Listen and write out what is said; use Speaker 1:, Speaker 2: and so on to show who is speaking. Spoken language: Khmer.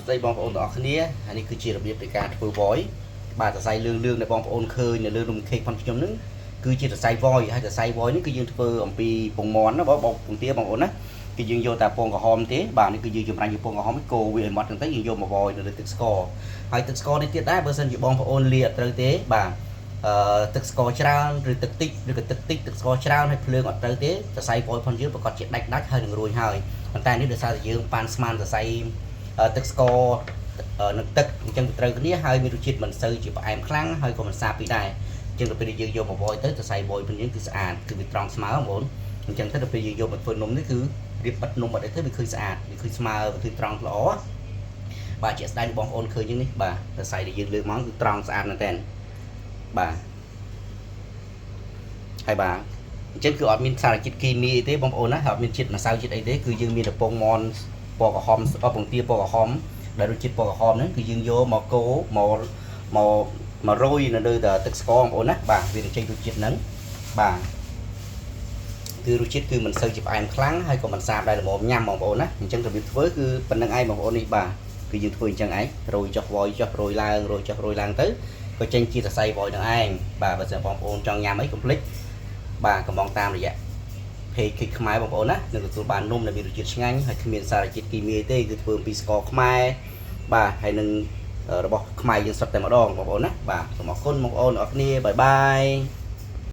Speaker 1: ស្ដីបងប្អូនទាំងអស់គ្នាហើយនេះគឺជារបៀបនៃការធ្វើ voice បាទសរសៃលឿងដែលបងប្អូនឃើញនៅលើនំខេកផងខ្ញុំនឹងគឺជាសរសៃ voice ហើយសរសៃ voice នេះគឺយើងធ្វើអំពីពងមាន់ណាបងពងទាបងប្អូនណាគឺយើងយកតែពងក្រហមទេបាទនេះគឺយើងចម្រាញ់យកពងក្រហមគោវាឲ្យម៉ត់ហ្នឹងទៅយើងយកមក voice នៅលើទឹកស្ករហើយទឹកស្ករនេះទៀតដែរបើសិនជាបងប្អូនលាអត់ត្រូវទេបាទទឹកស្ករច្រើនឬទឹកតិចឬក៏ទឹកតិចទឹកស្ករច្រើនហើយភ្លើងអត់ត្រូវទេសរសៃ voice ផងយើងប្រកាសជាដាច់ហើយនឹងរួញហើយប៉ុន្តែនេះដោយសារតែយើងប៉ាន់ស្មានសរសៃទឹកស្ករនឹងទឹកអញ្ចឹងត្រូវគ្នាហើយមានរសជាតិមិនសូវជាផ្អែមខ្លាំងហើយក៏មិនសាបពីដែរអញ្ចឹងដល់ពេលយើងយកមក voice ទៅសរសៃ voice របស់យើងគឺស្អាតគឺវាត្រង់ស្មើបងប្អូនអញ្ចឹងទៅដល់ពេលយើងយកមកធ្វើនំនេះគឺរៀបបិទនំអត់អីទៅវាឃើញស្អាតវាឃើញស្មើវាឃើញត្រង់ល្អបាទជាក់ស្ដែងបងប្អូនឃើញហ្នឹងនេះបាទសរសៃដែលយើងលើកមកគឺត្រង់ស្អាតមែនតើបាទហើយបាទអញ្ចឹងគឺអត់មានសារជាតិគីមីអីទេបងប្អូនណាអត់មានជាតិម្សៅជាតិអីទេគឺយើងមានតែពងមាន់ពណ៌ក្រហមពងទាពណ៌ក្រហមដែលរសជាតិពណ៌ក្រហមហ្នឹងគឺយើងយកមកកូរមករោយនៅលើទឹកស្ករបងប្អូនណាបាទវានឹងចេញរសជាតិហ្នឹងបាទគឺរសជាតិគឺមិនសូវជាផ្អែមខ្លាំងហើយក៏មិនសាបដែរល្មមញ៉ាំបងប្អូនណាអញ្ចឹងរបៀបធ្វើគឺប៉ុណ្្នឹងឯងបងប្អូននេះបាទគឺយើងធ្វើអញ្ចឹងឯងរោយចុះវ៉យចុះរោយឡើងរោយចុះរោយឡើងទៅក៏ចេញជាសរសៃវ៉យនឹងឯងបាទបើសិនបងប្អូនចង់ញ៉ាំអីកុំភ្លេចបាទកំងតាមរយៈ page គិតខ្មែរបងប្អូនណានឹងទទួលបាននំដែលមានរសជាតិឆ្ងាញ់ហើយគ្មានសារជាតិគីមីទេគឺធ្វើពីស្ករខ្មែរបាទហើយនឹងរបស់ខ្មែរយើងសុទ្ធតែម្ដងបងប្អូនណាបាទសូមអរគុណបងប្អូនអរគ្នាបាយបាយ